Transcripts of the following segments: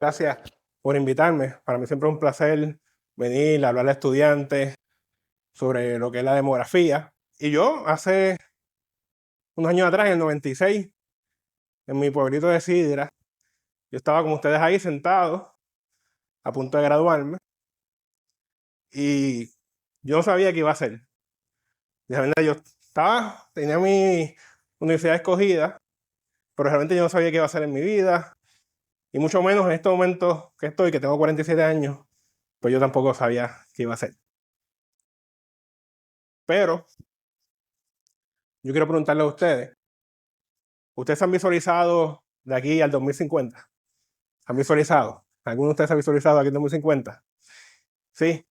Gracias por invitarme. Para mí siempre es un placer venir a hablar a estudiantes sobre lo que es la demografía. Y yo, hace unos años atrás, en el 96, en mi pueblito de Sidra, yo estaba como ustedes ahí sentado, a punto de graduarme, y yo no sabía qué iba a hacer. De verdad, tenía mi universidad escogida, pero realmente yo no sabía qué iba a hacer en mi vida, y mucho menos en estos momentos que estoy, que tengo 47 años, pues yo tampoco sabía qué iba a hacer. Pero yo quiero preguntarle a ¿ustedes se han visualizado de aquí al 2050? ¿Han visualizado? ¿Alguno de ustedes se ha visualizado de aquí al 2050? Sí,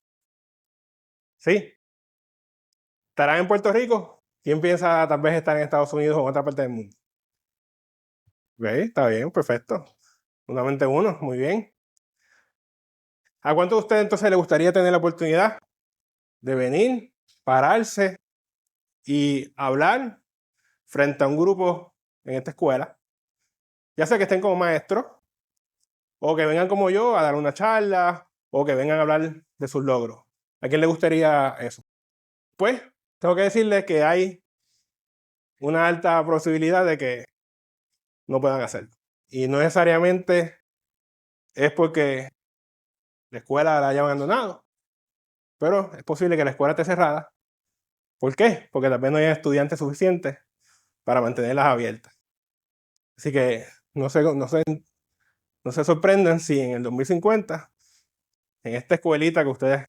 sí. ¿Estarán en Puerto Rico? ¿Quién piensa tal vez estar en Estados Unidos o en otra parte del mundo? ¿Ve? Está bien, perfecto. Solamente uno, muy bien. ¿A cuántos de ustedes entonces le gustaría tener la oportunidad de venir, pararse y hablar frente a un grupo en esta escuela? Ya sea que estén como maestros, o que vengan como yo a dar una charla, o que vengan a hablar de sus logros. ¿A quién le gustaría eso? Pues tengo que decirles que hay una alta posibilidad de que no puedan hacerlo. Y no necesariamente es porque la escuela la haya abandonado, pero es posible que la escuela esté cerrada. ¿Por qué? Porque tal vez no hay estudiantes suficientes para mantenerlas abiertas. Así que no se sorprendan si en el 2050, en esta escuelita que ustedes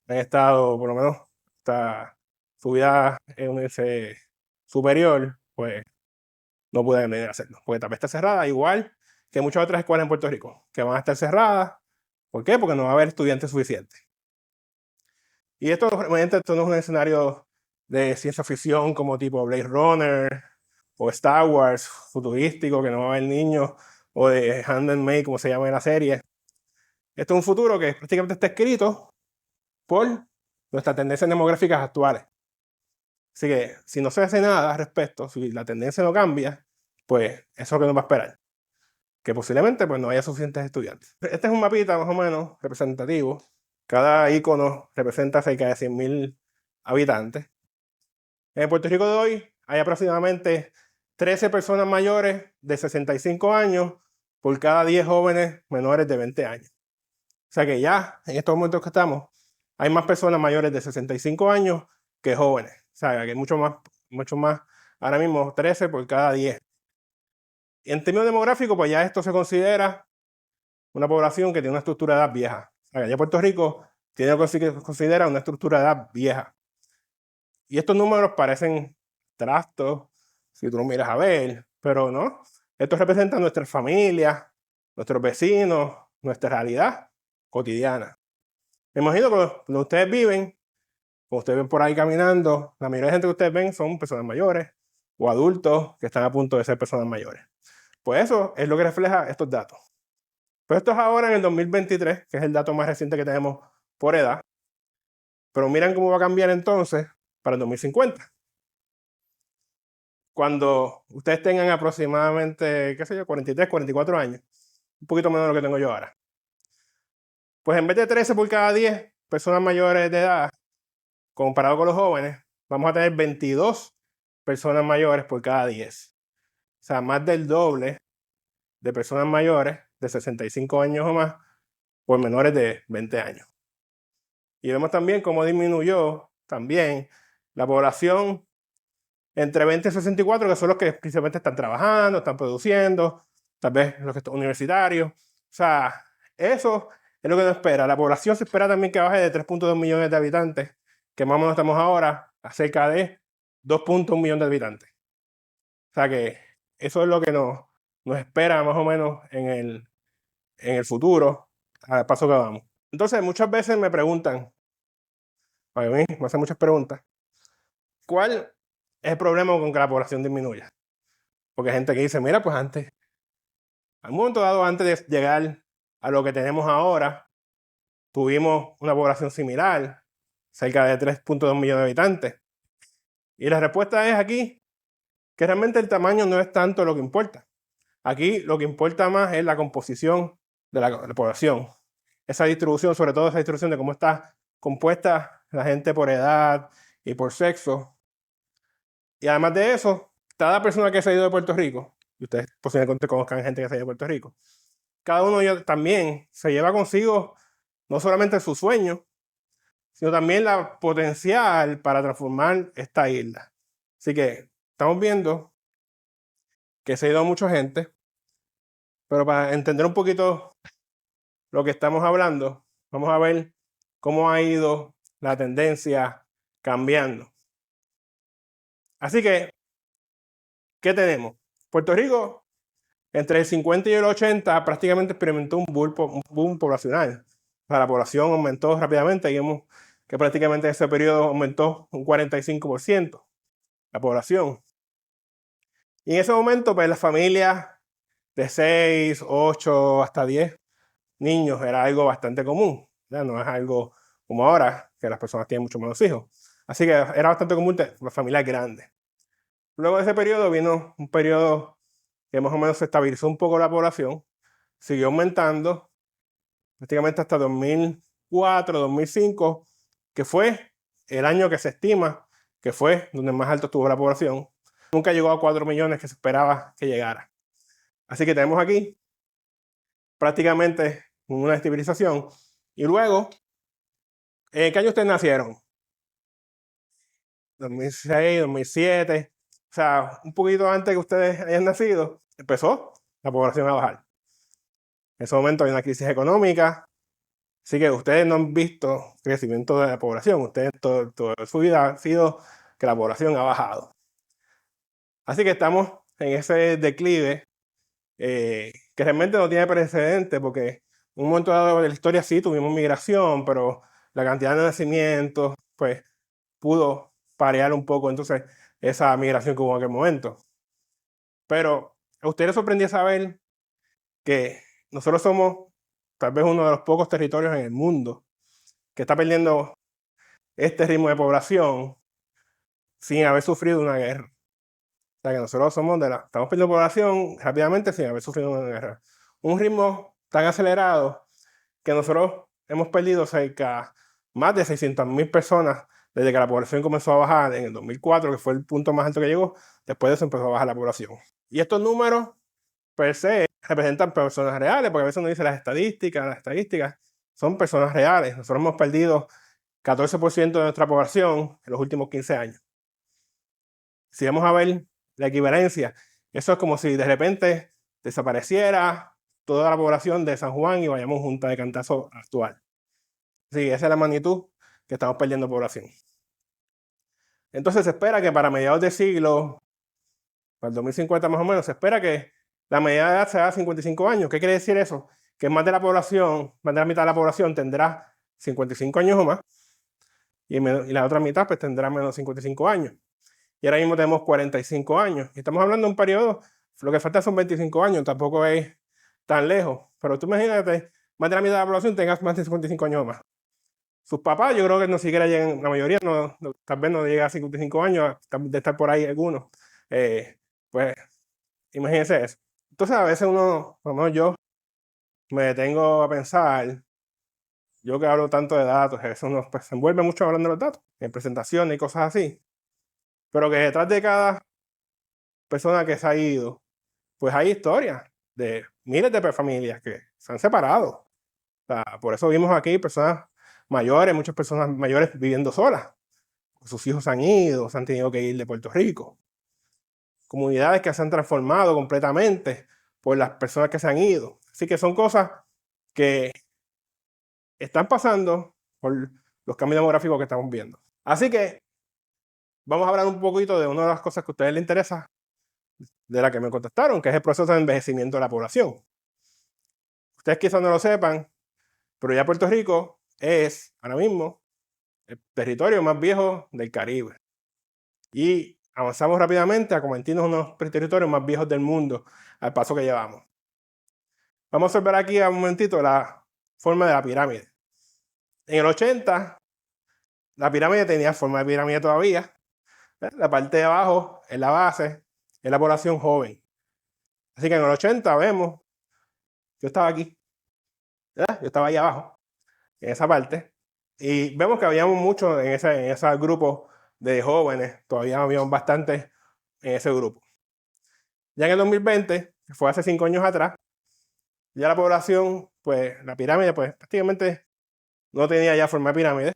han estado, por lo menos hasta su vida en universidad superior, pues no pueden venir a hacerlo, porque tal vez está cerrada, igual que muchas otras escuelas en Puerto Rico, que van a estar cerradas. ¿Por qué? Porque no va a haber estudiantes suficientes. Y esto realmente esto no es un escenario de ciencia ficción como tipo Blade Runner o Star Wars, futurístico, que no va a haber niños, o de Handmaid, como se llama en la serie. Esto es un futuro que prácticamente está escrito por nuestras tendencias demográficas actuales. Así que si no se hace nada al respecto, si la tendencia no cambia, pues eso es lo que nos va a esperar. Que posiblemente pues, no haya suficientes estudiantes. Este es un mapita más o menos representativo. Cada icono representa cerca de 100,000 habitantes. En Puerto Rico de hoy hay aproximadamente 13 personas mayores de 65 años por cada 10 jóvenes menores de 20 años. O sea que ya en estos momentos que estamos, hay más personas mayores de 65 años que jóvenes. O sea que hay mucho más, ahora mismo 13 por cada 10. Y en términos demográficos, pues ya esto se considera una población que tiene una estructura de edad vieja. O sea, que ya Puerto Rico tiene lo que se considera una estructura de edad vieja. Y estos números parecen trastos, si tú lo miras a ver, pero no. Estos representan nuestras familias, nuestros vecinos, nuestra realidad cotidiana. Me imagino que donde ustedes viven, cuando ustedes ven por ahí caminando, la mayoría de gente que ustedes ven son personas mayores o adultos que están a punto de ser personas mayores. Pues eso es lo que refleja estos datos. Pero esto es ahora en el 2023, que es el dato más reciente que tenemos por edad. Pero miren cómo va a cambiar entonces para el 2050. Cuando ustedes tengan aproximadamente, qué sé yo, 43, 44 años, un poquito menos de lo que tengo yo ahora. Pues en vez de 13 por cada 10 personas mayores de edad, comparado con los jóvenes, vamos a tener 22 personas mayores por cada 10. O sea, más del doble de personas mayores de 65 años o más por menores de 20 años. Y vemos también cómo disminuyó también la población entre 20 y 64, que son los que principalmente están trabajando, están produciendo, tal vez los que están universitarios. O sea, eso es lo que nos espera. La población se espera también que baje de 3.2 millones de habitantes, que más o menos estamos ahora a cerca de 2.1 millones de habitantes. O sea que eso es lo que nos espera más o menos en el futuro, al paso que vamos. Entonces, muchas veces me preguntan, a mí me hacen muchas preguntas, ¿cuál es el problema con que la población disminuya? Porque hay gente que dice, mira, pues antes, al momento dado, antes de llegar a lo que tenemos ahora, tuvimos una población similar, cerca de 3.2 millones de habitantes. Y la respuesta es aquí que realmente el tamaño no es tanto lo que importa. Aquí lo que importa más es la composición de la población. Esa distribución, sobre todo esa distribución de cómo está compuesta la gente por edad y por sexo. Y además de eso, cada persona que se ha ido de Puerto Rico, y ustedes posiblemente conozcan gente que se ha ido de Puerto Rico, cada uno de ellos también se lleva consigo no solamente su sueño, sino también la potencial para transformar esta isla. Así que estamos viendo que se ha ido mucha gente, pero para entender un poquito lo que estamos hablando, vamos a ver cómo ha ido la tendencia cambiando. Así que, ¿qué tenemos? Puerto Rico, entre el 50 y el 80, prácticamente experimentó un boom poblacional. O sea, la población aumentó rápidamente. Vimos que prácticamente en ese periodo aumentó un 45% la población. Y en ese momento, pues las familias de 6, 8, hasta 10 niños era algo bastante común. ¿Ya? No es algo como ahora, que las personas tienen mucho menos hijos. Así que era bastante común las familias grandes. Luego de ese periodo vino un periodo que más o menos se estabilizó un poco la población, siguió aumentando prácticamente hasta 2004, 2005, que fue el año que se estima que fue donde más alto estuvo la población. Nunca llegó a 4 millones que se esperaba que llegara. Así que tenemos aquí prácticamente una estabilización. Y luego, ¿en qué año ustedes nacieron? 2006, 2007. O sea, un poquito antes que ustedes hayan nacido, empezó la población a bajar. En ese momento hay una crisis económica, así que ustedes no han visto crecimiento de la población. Ustedes toda su vida ha sido que la población ha bajado. Así que estamos en ese declive que realmente no tiene precedente, porque en un momento dado de la historia sí tuvimos migración, pero la cantidad de nacimientos pues pudo parear un poco entonces esa migración que hubo en aquel momento. Pero a ustedes les sorprendió saber que nosotros somos tal vez uno de los pocos territorios en el mundo que está perdiendo este ritmo de población sin haber sufrido una guerra. O sea que nosotros estamos perdiendo población rápidamente sin haber sufrido una guerra. Un ritmo tan acelerado que nosotros hemos perdido más de 600,000 personas desde que la población comenzó a bajar en el 2004, que fue el punto más alto que llegó. Después de eso empezó a bajar la población. Y estos números per se representan personas reales, porque a veces uno dice las estadísticas son personas reales. Nosotros hemos perdido 14% de nuestra población en los últimos 15 años. Si vamos a ver la equivalencia, eso es como si de repente desapareciera toda la población de San Juan y vayamos junta de cantazo actual. Sí, esa es la magnitud que estamos perdiendo población. Entonces se espera que para mediados de siglo, para el 2050 más o menos, se espera que la media de edad sea 55 años. ¿Qué quiere decir eso? Que más de la mitad de la población tendrá 55 años o más, y la otra mitad pues tendrá menos de 55 años. Y ahora mismo tenemos 45 años. Y estamos hablando de un periodo, lo que falta son 25 años, tampoco es tan lejos. Pero tú imagínate, más de la mitad de la población tenga más de 55 años o más. Sus papás, yo creo que no siquiera llegan, la mayoría tal vez no llega a 55 años, de estar por ahí algunos. Pues imagínense eso. Entonces a veces por lo menos yo, me detengo a pensar, yo que hablo tanto de datos, a veces uno pues, se envuelve mucho hablando de los datos, en presentaciones y cosas así, pero que detrás de cada persona que se ha ido, pues hay historias de miles de familias que se han separado. O sea, por eso vimos aquí personas mayores, muchas personas mayores viviendo solas. Sus hijos han ido, se han tenido que ir de Puerto Rico. Comunidades que se han transformado completamente por las personas que se han ido. Así que son cosas que están pasando por los cambios demográficos que estamos viendo. Así que vamos a hablar un poquito de una de las cosas que a ustedes les interesa, de la que me contestaron, que es el proceso de envejecimiento de la población. Ustedes quizás no lo sepan, pero ya Puerto Rico es ahora mismo el territorio más viejo del Caribe. Y avanzamos rápidamente a convertirnos en uno de los territorios más viejos del mundo al paso que llevamos. Vamos a ver aquí un momentito la forma de la pirámide. En el 80, la pirámide tenía forma de pirámide todavía. La parte de abajo, en la base, es la población joven. Así que en el 80 vemos, yo estaba aquí, ¿verdad? Yo estaba ahí abajo, en esa parte, y vemos que habíamos muchos en ese grupo de jóvenes, todavía habíamos bastantes en ese grupo. Ya en el 2020, que fue hace 5 años atrás, ya la población, pues la pirámide, pues prácticamente no tenía ya forma de pirámide.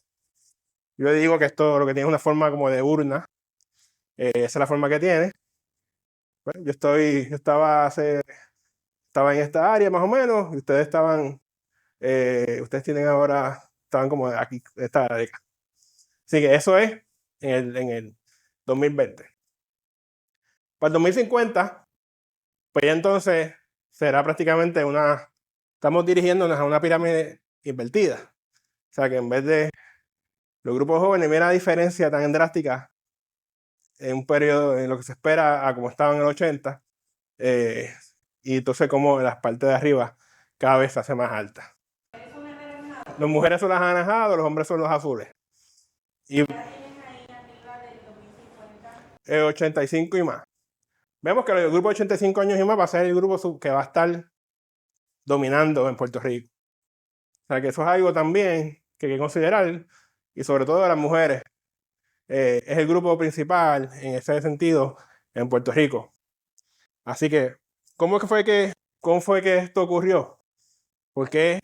Yo digo que esto lo que tiene es una forma como de urna, esa es la forma que tiene. Bueno, yo estaba en esta área más o menos, y ustedes ustedes estaban como aquí, esta área de acá. Así que eso es en el 2020. Para el 2050, pues ya entonces será prácticamente estamos dirigiéndonos a una pirámide invertida. O sea que en vez de los grupos jóvenes, mira la diferencia tan drástica en un periodo, en lo que se espera a como estaba en el 80, y entonces como las partes de arriba cada vez se hace más alta. Las mujeres son las anaranjadas, los hombres son los azules. Y el 85 y más. Vemos que el grupo de 85 años y más va a ser el grupo que va a estar dominando en Puerto Rico. O sea que eso es algo también que hay que considerar, y sobre todo las mujeres. Es el grupo principal en ese sentido en Puerto Rico. Así que, ¿cómo fue que esto ocurrió? ¿Por qué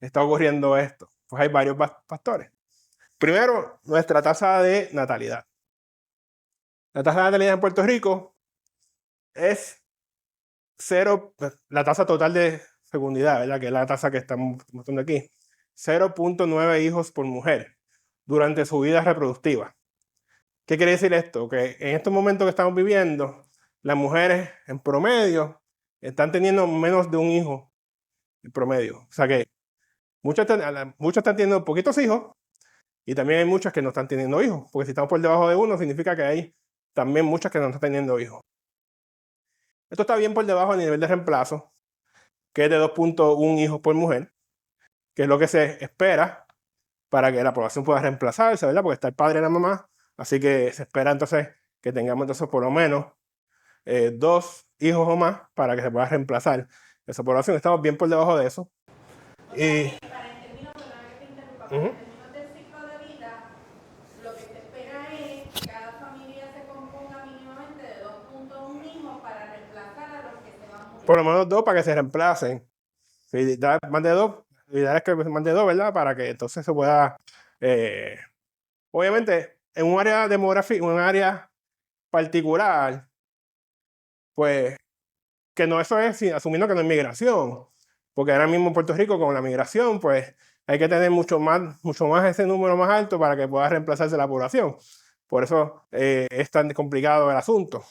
está ocurriendo esto? Pues hay varios factores. Primero, nuestra tasa de natalidad. La tasa de natalidad en Puerto Rico es 0, la tasa total de fecundidad, ¿verdad? Que es la tasa que estamos mostrando aquí. 0.9 hijos por mujer durante su vida reproductiva. ¿Qué quiere decir esto? Que en estos momentos que estamos viviendo, las mujeres en promedio están teniendo menos de un hijo en promedio. O sea que muchas están teniendo poquitos hijos, y también hay muchas que no están teniendo hijos, porque si estamos por debajo de uno, significa que hay también muchas que no están teniendo hijos. Esto está bien por debajo del nivel de reemplazo, que es de 2.1 hijos por mujer, que es lo que se espera para que la población pueda reemplazarse, ¿verdad? Porque está el padre y la mamá, así que se espera entonces que tengamos entonces por lo menos 2 hijos o más para que se pueda reemplazar esa población. Estamos bien por debajo de eso. Y para en términos, perdón que te interrumpa, para en términos del ciclo de vida, lo que se espera es que cada familia se componga mínimamente de 2.1 hijos para reemplazar a los que se van muriendo. Por lo menos 2 para que se reemplacen. Si da más de 2, la idea es que más de 2, ¿verdad? Para que entonces se pueda, obviamente, en un área demográfica, un área particular, pues, que no, eso es asumiendo que no es migración, porque ahora mismo en Puerto Rico con la migración, pues hay que tener mucho más ese número más alto para que pueda reemplazarse la población. Por eso es tan complicado el asunto.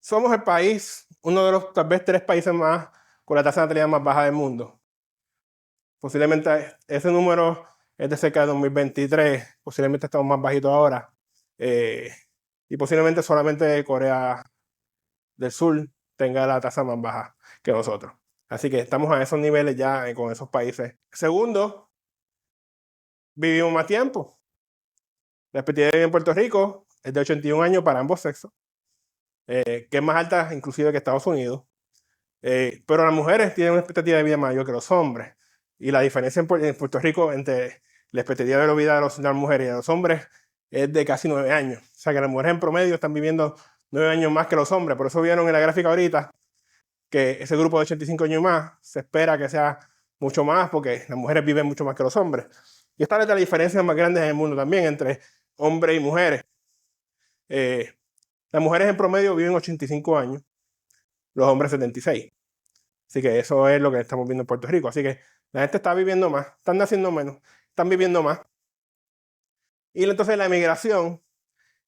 Somos el país, uno de los tal vez 3 países más con la tasa de natalidad más baja del mundo. Posiblemente ese número es de cerca de 2023, posiblemente estamos más bajitos ahora, y posiblemente solamente Corea del Sur tenga la tasa más baja que nosotros. Así que estamos a esos niveles ya con esos países. Segundo, vivimos más tiempo. La expectativa de vida en Puerto Rico es de 81 años para ambos sexos, que es más alta inclusive que Estados Unidos. Pero las mujeres tienen una expectativa de vida mayor que los hombres. Y la diferencia en Puerto Rico entre la expectativa de vida de las mujeres y de los hombres es de casi 9 años. O sea que las mujeres en promedio están viviendo 9 años más que los hombres. Por eso vieron en la gráfica ahorita que ese grupo de 85 años más se espera que sea mucho más, porque las mujeres viven mucho más que los hombres. Y esta es la diferencia más grande en el mundo también entre hombres y mujeres. Las mujeres en promedio viven 85 años, los hombres 76. Así que eso es lo que estamos viendo en Puerto Rico. Así que la gente está viviendo más, están naciendo menos, están viviendo más. Y entonces la emigración,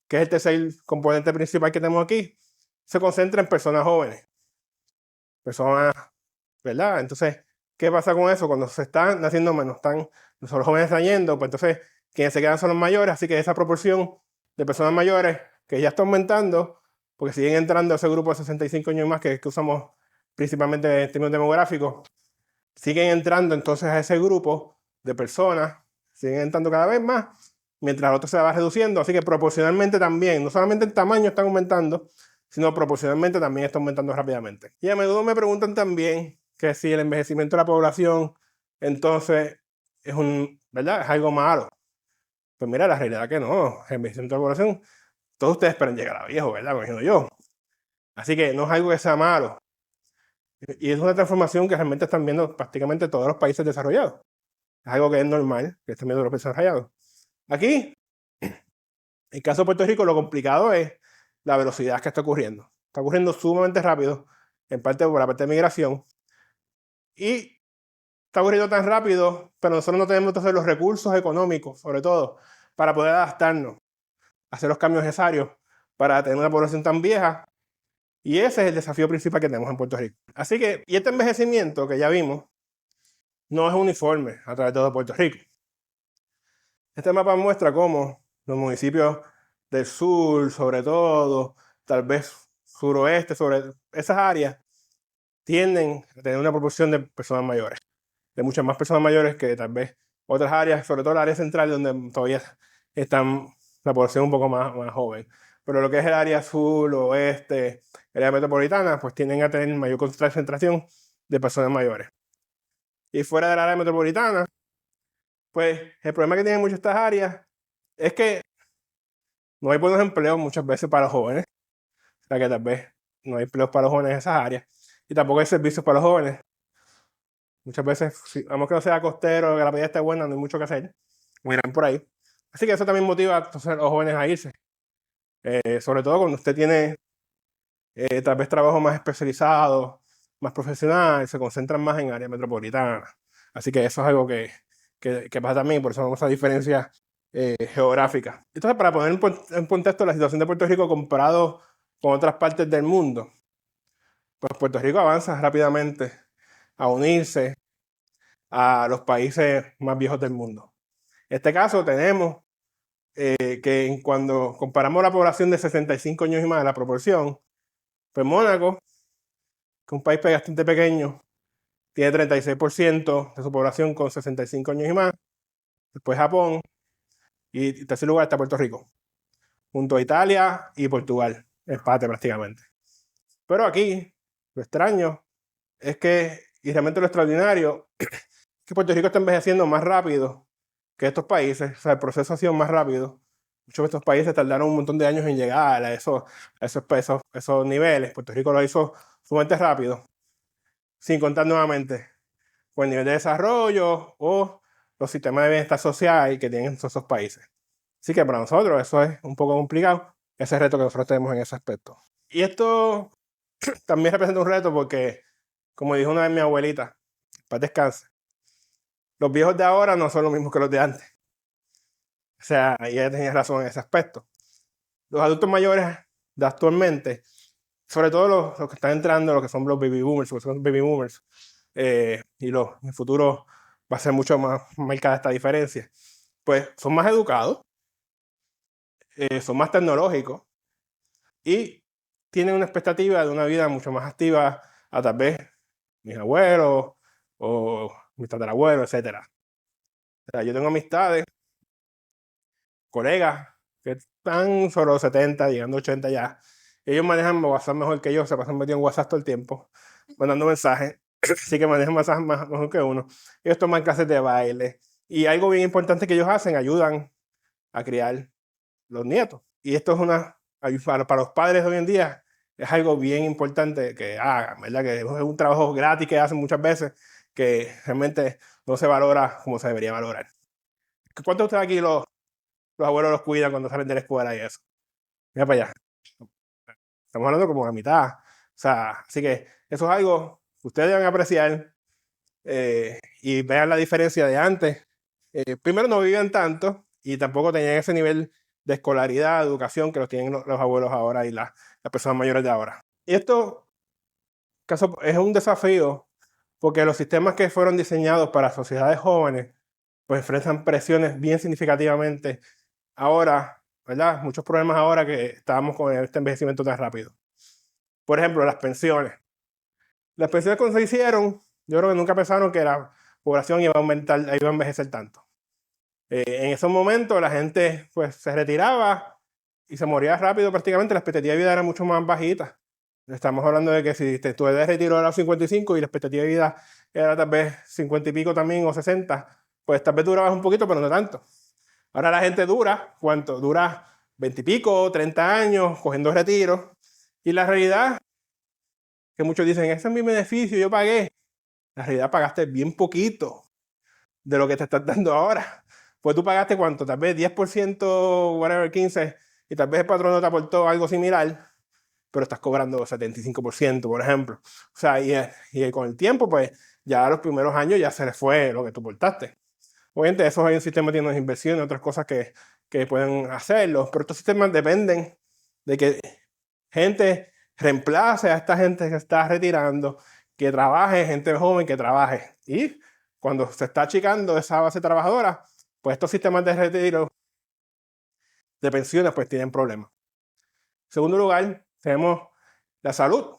que es el tercer componente principal que tenemos aquí, se concentra en personas jóvenes. Personas, ¿verdad? Entonces, ¿qué pasa con eso? Cuando se están naciendo menos, los jóvenes están yendo, pues entonces quienes se quedan son los mayores. Así que esa proporción de personas mayores que ya está aumentando, porque siguen entrando a ese grupo de 65 años más que usamos principalmente en términos demográficos, siguen entrando entonces a ese grupo de personas, siguen entrando cada vez más, mientras el otro se va reduciendo. Así que proporcionalmente también, no solamente el tamaño está aumentando, sino proporcionalmente también está aumentando rápidamente. Y a menudo me preguntan también que si el envejecimiento de la población entonces ¿verdad? Es algo malo. Pues mira, la realidad es que no, el envejecimiento de la población, todos ustedes esperan llegar a viejo, ¿verdad? Me imagino yo. Así que no es algo que sea malo. Y es una transformación que realmente están viendo prácticamente todos los países desarrollados. Es algo que es normal, que estén viendo los países desarrollados. Aquí, en el caso de Puerto Rico, lo complicado es la velocidad que está ocurriendo. Está ocurriendo sumamente rápido, en parte por la parte de migración. Y está ocurriendo tan rápido, pero nosotros no tenemos entonces los recursos económicos, sobre todo, para poder adaptarnos, hacer los cambios necesarios para tener una población tan vieja. Y ese es el desafío principal que tenemos en Puerto Rico. Así que, y este envejecimiento que ya vimos, no es uniforme a través de todo Puerto Rico. Este mapa muestra cómo los municipios del sur, sobre todo, tal vez suroeste, sobre esas áreas, tienden a tener una proporción de personas mayores, de muchas más personas mayores que tal vez otras áreas, sobre todo la área central, donde todavía están la población un poco más joven. Pero lo que es el área sur, oeste, el área metropolitana, pues tienden a tener mayor concentración de personas mayores. Y fuera del área metropolitana, pues el problema que tienen muchas estas áreas es que no hay buenos empleos muchas veces para los jóvenes. O sea que tal vez no hay empleos para los jóvenes en esas áreas. Y tampoco hay servicios para los jóvenes. Muchas veces, si vamos que no sea costero, que la playa esté buena, no hay mucho que hacer. Miran por ahí. Así que eso también motiva entonces, a los jóvenes a irse. Sobre todo cuando usted tiene tal vez trabajo más especializado, más profesional, se concentran más en área metropolitana. Así que eso es algo que pasa también, por eso vemos esa diferencia geográfica. Entonces, para poner en contexto la situación de Puerto Rico comparado con otras partes del mundo, pues Puerto Rico avanza rápidamente a unirse a los países más viejos del mundo. En este caso tenemos que cuando comparamos la población de 65 años y más, la proporción, pues Mónaco, que es un país bastante pequeño, tiene 36% de su población con 65 años y más. Después Japón, y en tercer lugar está Puerto Rico, junto a Italia y Portugal, empate prácticamente. Pero aquí, lo extraño es que, y realmente lo extraordinario, es que Puerto Rico está envejeciendo más rápido que estos países. O sea, el proceso ha sido más rápido. Muchos de estos países tardaron un montón de años en llegar a esos niveles. Puerto Rico lo hizo sumamente rápido, sin contar nuevamente con el nivel de desarrollo o los sistemas de bienestar social que tienen esos países. Así que para nosotros eso es un poco complicado, ese reto que nosotros tenemos en ese aspecto. Y esto también representa un reto porque, como dijo una vez mi abuelita, paz descanse, los viejos de ahora no son los mismos que los de antes. O sea, ella tenía razón en ese aspecto. Los adultos mayores de actualmente, sobre todo los que están entrando, los que son los baby boomers, y en el futuro va a ser mucho más marcada esta diferencia, pues son más educados, son más tecnológicos y tienen una expectativa de una vida mucho más activa a tal vez mis abuelos o mis tatarabuelos, etc. O sea, yo tengo amistades, colegas que están sobre los 70, llegando a 80 ya. Ellos manejan WhatsApp mejor que yo, se pasan metidos en WhatsApp todo el tiempo, mandando mensajes, así que manejan mensajes mejor que uno. Ellos toman clases de baile y algo bien importante que ellos hacen, ayudan a criar los nietos. Y esto es para los padres de hoy en día, es algo bien importante que hagan, ¿verdad? Que es un trabajo gratis que hacen muchas veces que realmente no se valora como se debería valorar. ¿Cuántos de ustedes aquí los abuelos los cuidan cuando salen de la escuela y eso? Mira para allá. Estamos hablando como la mitad. O sea, así que eso es algo que ustedes deben apreciar y vean la diferencia de antes. Primero no vivían tanto y tampoco tenían ese nivel de escolaridad, de educación que los tienen los abuelos ahora y las personas mayores de ahora. Y esto es un desafío porque los sistemas que fueron diseñados para sociedades jóvenes pues enfrentan presiones bien significativamente ahora, ¿verdad? Muchos problemas ahora que estábamos con este envejecimiento tan rápido. Por ejemplo, las pensiones. Las pensiones cuando se hicieron, yo creo que nunca pensaron que la población iba a aumentar, iba a envejecer tanto. En esos momentos la gente pues se retiraba y se moría rápido prácticamente, la expectativa de vida era mucho más bajita. Estamos hablando de que si tú eres retiro a los 55 y la expectativa de vida era tal vez 50 y pico también o 60, pues tal vez durabas un poquito, pero no tanto. Ahora la gente dura, ¿cuánto? Dura 20 y pico, 30 años cogiendo retiros. Y la realidad, que muchos dicen, ese es mi beneficio, yo pagué. La realidad pagaste bien poquito de lo que te estás dando ahora. Pues tú pagaste cuánto, tal vez 10%, whatever, 15%, y tal vez el patrón no te aportó algo similar, pero estás cobrando 75%, por ejemplo. O sea, y con el tiempo, pues ya los primeros años ya se les fue lo que tú aportaste. Obviamente, eso hay un sistema tiene unas inversiones, otras cosas que pueden hacerlo, pero estos sistemas dependen de que gente reemplace a esta gente que está retirando, que trabaje, gente joven que trabaje. Y cuando se está achicando esa base trabajadora, pues estos sistemas de retiro, de pensiones, pues tienen problemas. En segundo lugar, tenemos la salud.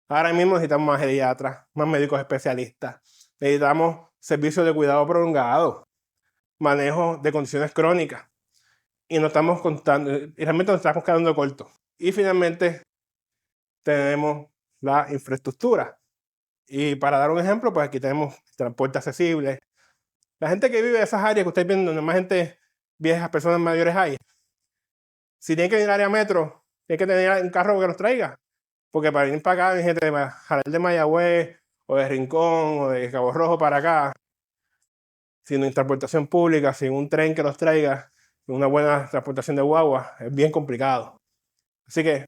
Ahora mismo necesitamos más geriatras, más médicos especialistas. Necesitamos servicios de cuidado prolongado, manejo de condiciones crónicas. Y nos estamos contando, y realmente nos estamos quedando cortos. Y finalmente tenemos la infraestructura. Y para dar un ejemplo, pues aquí tenemos transporte accesible. La gente que vive en esas áreas que ustedes ven donde más gente viejas, personas mayores hay, si tienen que ir al área metro, tienen que tener un carro que los traiga. Porque para venir para acá, hay gente de Mayagüez, o de Rincón, o de Cabo Rojo para acá, sin transportación pública, sin un tren que los traiga, sin una buena transportación de guagua, es bien complicado. Así que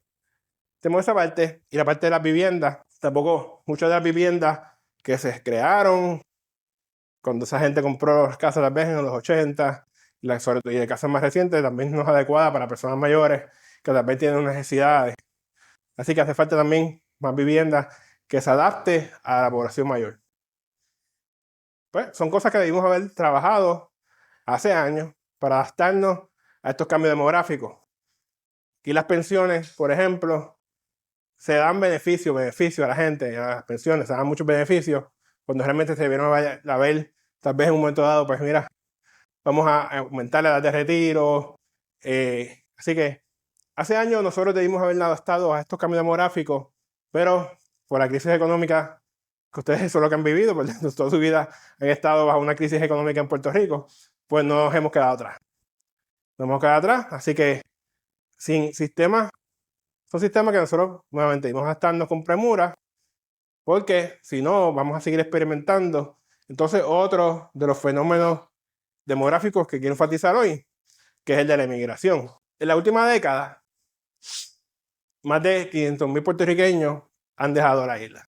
tenemos esa parte, y la parte de las viviendas, tampoco muchas de las viviendas que se crearon cuando esa gente compró las casas tal vez en los 80, y de casas más recientes también no es adecuada para personas mayores que tal vez tienen necesidades. Así que hace falta también más viviendas que se adapte a la población mayor. Pues son cosas que debimos haber trabajado hace años para adaptarnos a estos cambios demográficos. Aquí las pensiones, por ejemplo, se dan beneficios a la gente, a las pensiones, se dan muchos beneficios, cuando realmente se vieron a ver, tal vez en un momento dado, pues mira, vamos a aumentar la edad de retiro. Así que hace años nosotros debimos haber adaptado a estos cambios demográficos, pero por la crisis económica que ustedes son lo que han vivido, pues toda su vida han estado bajo una crisis económica en Puerto Rico, pues nos hemos quedado atrás. Nos hemos quedado atrás, así que sin sistemas, son sistemas que nosotros nuevamente debemos adaptarnos con premura, porque si no, vamos a seguir experimentando. Entonces, otro de los fenómenos demográficos que quiero enfatizar hoy, que es el de la emigración. En la última década, más de 500,000 puertorriqueños han dejado la isla.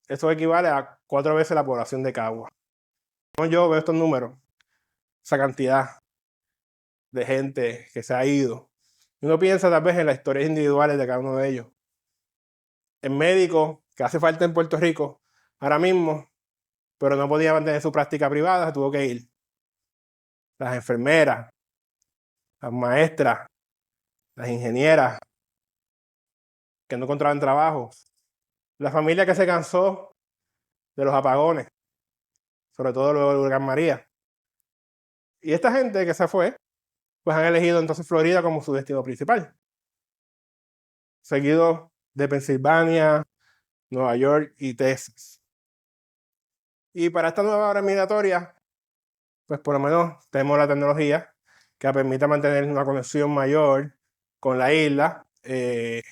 Eso equivale a 4 veces la población de Cagua. Cuando yo veo estos números, esa cantidad de gente que se ha ido, uno piensa tal vez en las historias individuales de cada uno de ellos. El médico que hace falta en Puerto Rico ahora mismo, pero no podía mantener su práctica privada, se tuvo que ir. Las enfermeras, las maestras, las ingenieras que no encontraban trabajo, la familia que se cansó de los apagones, sobre todo luego del huracán María. Y esta gente que se fue, pues han elegido entonces Florida como su destino principal, seguido de Pensilvania, Nueva York y Texas. Y para esta nueva hora migratoria, pues por lo menos tenemos la tecnología que permite mantener una conexión mayor con la isla,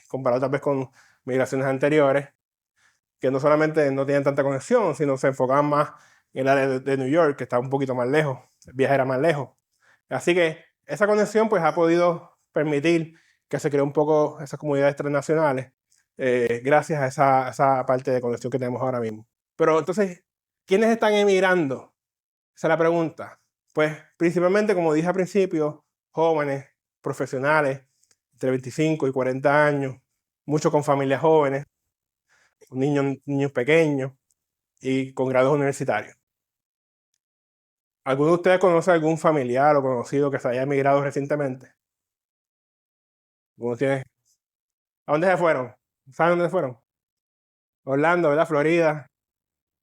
comparado tal vez con migraciones anteriores, que no solamente no tienen tanta conexión, sino se enfocaban más en el área de New York, que está un poquito más lejos, el viaje era más lejos. Así que esa conexión pues ha podido permitir que se cree un poco esas comunidades transnacionales, gracias a esa parte de conexión que tenemos ahora mismo. Pero entonces, ¿quiénes están emigrando? Esa es la pregunta. Pues principalmente, como dije al principio, jóvenes, profesionales, entre 25 y 40 años, muchos con familias jóvenes, niños pequeños y con grados universitarios. ¿Alguno de ustedes conoce algún familiar o conocido que se haya emigrado recientemente? ¿A dónde se fueron? ¿Saben dónde fueron? Orlando, ¿verdad? Florida.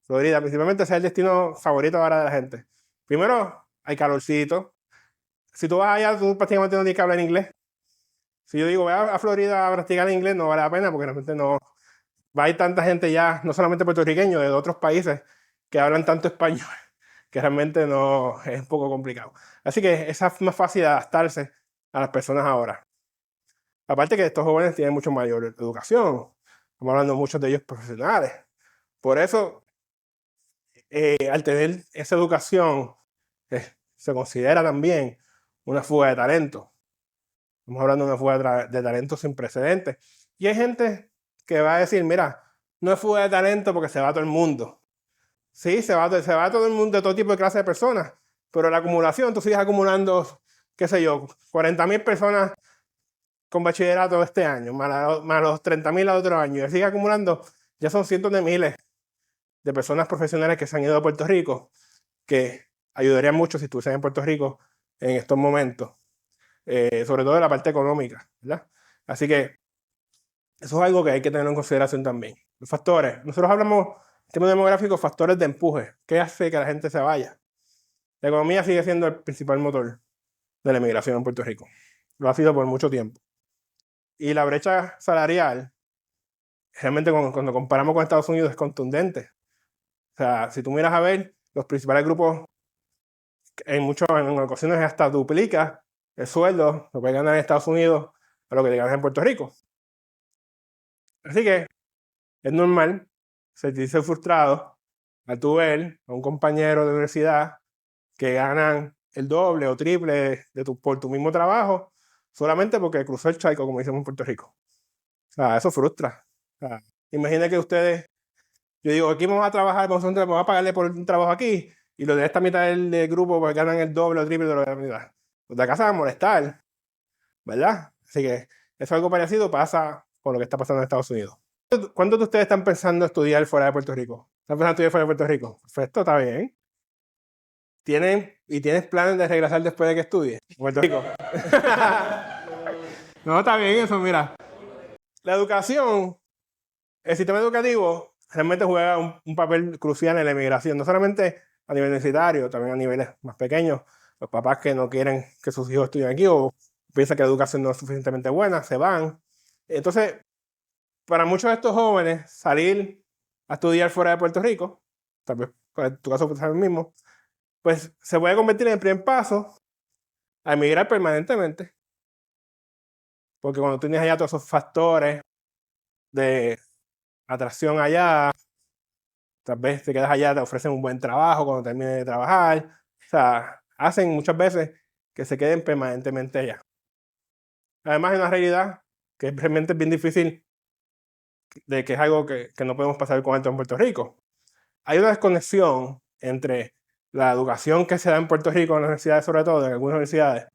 Florida, principalmente ese es el destino favorito ahora de la gente. Primero, hay calorcito. Si tú vas allá, tú prácticamente no tienes que hablar en inglés. Si yo digo, voy a Florida a practicar inglés, no vale la pena porque realmente no. Va a ir tanta gente ya, no solamente puertorriqueños, de otros países que hablan tanto español, que realmente no es un poco complicado. Así que esa es más fácil de adaptarse a las personas ahora. Aparte que estos jóvenes tienen mucho mayor educación. Estamos hablando muchos de ellos profesionales. Por eso, al tener esa educación, se considera también una fuga de talento. Estamos hablando de una fuga de talento sin precedentes. Y hay gente que va a decir, mira, no es fuga de talento porque se va todo el mundo. Sí, se va todo el mundo, de todo tipo de clase de personas. Pero la acumulación, tú sigues acumulando, qué sé yo, 40,000 personas con bachillerato este año, más los 30,000 al otro año. Y sigue acumulando, ya son cientos de miles de personas profesionales que se han ido a Puerto Rico, que ayudarían mucho si estuviesen en Puerto Rico en estos momentos. Sobre todo en la parte económica, ¿verdad? Así que eso es algo que hay que tener en consideración también. Los factores, nosotros hablamos en términos demográficos, factores de empuje. ¿Qué hace que la gente se vaya? La economía sigue siendo el principal motor de la emigración en Puerto Rico. Lo ha sido por mucho tiempo. Y la brecha salarial, realmente cuando comparamos con Estados Unidos, es contundente. O sea, si tú miras a ver, los principales grupos, en ocasiones hasta duplica el sueldo, lo que ganan en Estados Unidos a lo que ganan en Puerto Rico. Así que es normal sentirse frustrado al tú ver a un compañero de universidad que ganan el doble o triple por tu mismo trabajo solamente porque cruzó el charco, como decimos en Puerto Rico. O sea, eso frustra. O sea, imaginen que ustedes, yo digo, aquí vamos a trabajar, vamos a pagarle por un trabajo aquí, y los de esta mitad del grupo pues, ganan el doble o triple de lo de la mitad. Los de acá se van a molestar, ¿verdad? Así que eso es algo parecido pasa con lo que está pasando en Estados Unidos. ¿Cuántos de ustedes están pensando estudiar fuera de Puerto Rico? ¿Están pensando estudiar fuera de Puerto Rico? Perfecto, está bien. ¿Tienes planes de regresar después de que estudies? Puerto Rico. No, está bien eso, mira. La educación, el sistema educativo realmente juega un papel crucial en la inmigración, no solamente a nivel universitario, también a niveles más pequeños. Los papás que no quieren que sus hijos estudien aquí o piensan que la educación no es suficientemente buena, se van. Entonces, para muchos de estos jóvenes, salir a estudiar fuera de Puerto Rico, tal vez en tu caso puede ser el mismo, pues se puede convertir en el primer paso a emigrar permanentemente. Porque cuando tienes allá todos esos factores de atracción allá, tal vez te quedas allá, te ofrecen un buen trabajo cuando termines de trabajar. O sea, hacen muchas veces que se queden permanentemente allá. Además, hay una realidad que realmente es bien difícil, de que es algo que no podemos pasar con esto en Puerto Rico. Hay una desconexión entre la educación que se da en Puerto Rico, en las universidades sobre todo, en algunas universidades,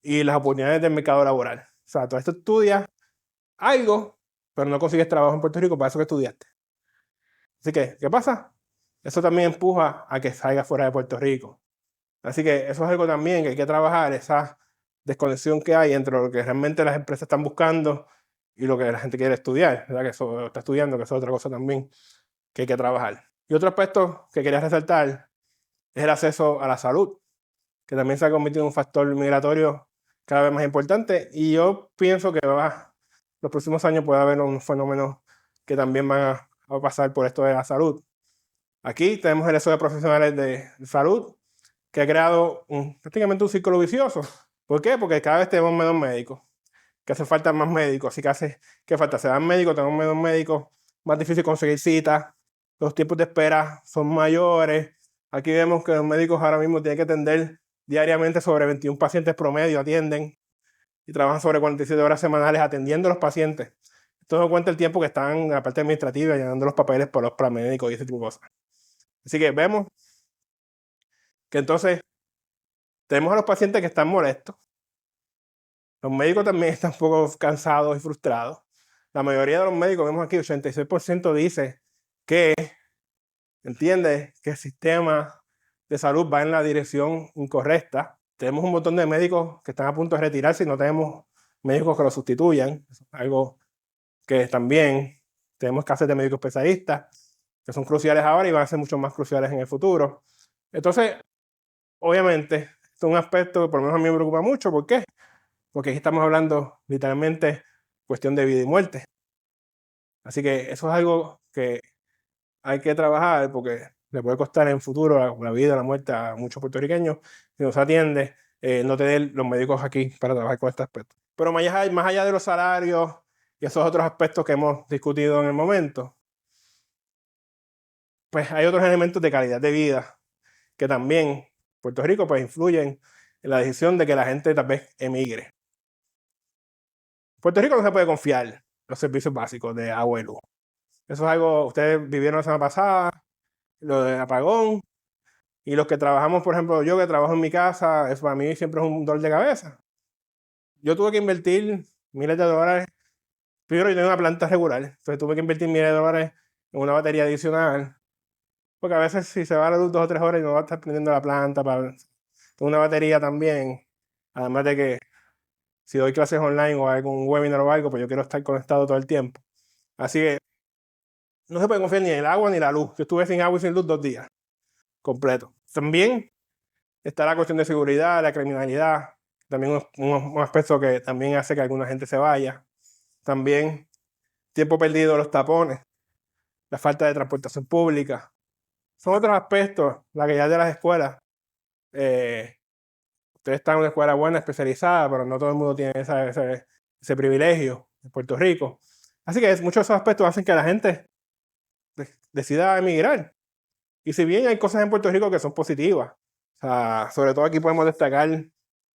y las oportunidades del mercado laboral. O sea, tú estudias algo, pero no consigues trabajo en Puerto Rico para eso que estudiaste. Así que, ¿qué pasa? Eso también empuja a que salga fuera de Puerto Rico. Así que eso es algo también que hay que trabajar, esa desconexión que hay entre lo que realmente las empresas están buscando y lo que la gente quiere estudiar, ¿verdad? Que eso está estudiando, que eso es otra cosa también que hay que trabajar. Y otro aspecto que quería resaltar es el acceso a la salud, que también se ha convertido en un factor migratorio cada vez más importante. Y yo pienso que los próximos años puede haber un fenómeno que también va a pasar por esto de la salud. Aquí tenemos el éxodo de profesionales de salud que ha creado prácticamente un círculo vicioso. ¿Por qué? Porque cada vez tenemos menos médicos, que hace falta más médicos. Así que falta, se dan médicos, tenemos menos médicos, más difícil conseguir citas, los tiempos de espera son mayores. Aquí vemos que los médicos ahora mismo tienen que atender diariamente sobre 21 pacientes promedio, atienden y trabajan sobre 47 horas semanales atendiendo a los pacientes. Esto no cuenta el tiempo que están en la parte administrativa llenando los papeles para los paramédicos y ese tipo de cosas. Así que vemos que entonces tenemos a los pacientes que están molestos. Los médicos también están un poco cansados y frustrados. La mayoría de los médicos, vemos aquí, 86% dice que entiende que el sistema de salud va en la dirección incorrecta. Tenemos un montón de médicos que están a punto de retirarse y no tenemos médicos que los sustituyan. Eso es algo que también tenemos escasez de médicos especialistas, que son cruciales ahora y van a ser mucho más cruciales en el futuro. Entonces, obviamente, esto es un aspecto que por lo menos a mí me preocupa mucho. ¿Por qué? porque aquí estamos hablando literalmente cuestión de vida y muerte. Así que eso es algo que hay que trabajar porque le puede costar en futuro la vida, la muerte a muchos puertorriqueños si no se atiende, no tener los médicos aquí para trabajar con este aspecto. Pero más allá de los salarios y esos otros aspectos que hemos discutido en el momento, pues hay otros elementos de calidad de vida que también Puerto Rico pues influyen en la decisión de que la gente tal vez emigre. Puerto Rico no se puede confiar en los servicios básicos de agua y luz. Eso es algo, ustedes vivieron la semana pasada, lo del apagón, y los que trabajamos, por ejemplo, yo que trabajo en mi casa, eso para mí siempre es un dolor de cabeza. Yo tuve que invertir miles de dólares. Primero, yo tengo una planta regular, entonces tuve que invertir miles de dólares en una batería adicional, porque a veces si se va la luz 2 o 3 horas y no va a estar prendiendo la planta, tengo una batería también, además de que si doy clases online o algún webinar o algo, pues yo quiero estar conectado todo el tiempo. Así que no se puede confiar ni en el agua ni la luz. Yo estuve sin agua y sin luz 2 días completo. También está la cuestión de seguridad, la criminalidad, también un aspecto que también hace que alguna gente se vaya. También tiempo perdido, los tapones, la falta de transportación pública. Son otros aspectos, la calidad de las escuelas. Ustedes están en una escuela buena, especializada, pero no todo el mundo tiene ese privilegio en Puerto Rico. Así que muchos de esos aspectos hacen que la gente decida emigrar. Y si bien hay cosas en Puerto Rico que son positivas, o sea, sobre todo aquí podemos destacar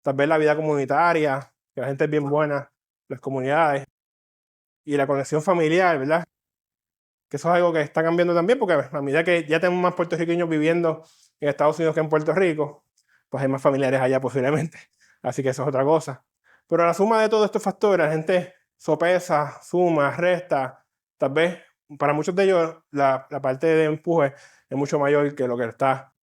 tal vez la vida comunitaria, que la gente es bien buena, las comunidades y la conexión familiar, ¿verdad? Que eso es algo que está cambiando también, porque a medida que ya tenemos más puertorriqueños viviendo en Estados Unidos que en Puerto Rico, pues hay más familiares allá posiblemente. Así que eso es otra cosa. Pero la suma de todos estos factores, la gente sopesa, suma, resta, tal vez para muchos de ellos la parte de empuje es mucho mayor que lo que está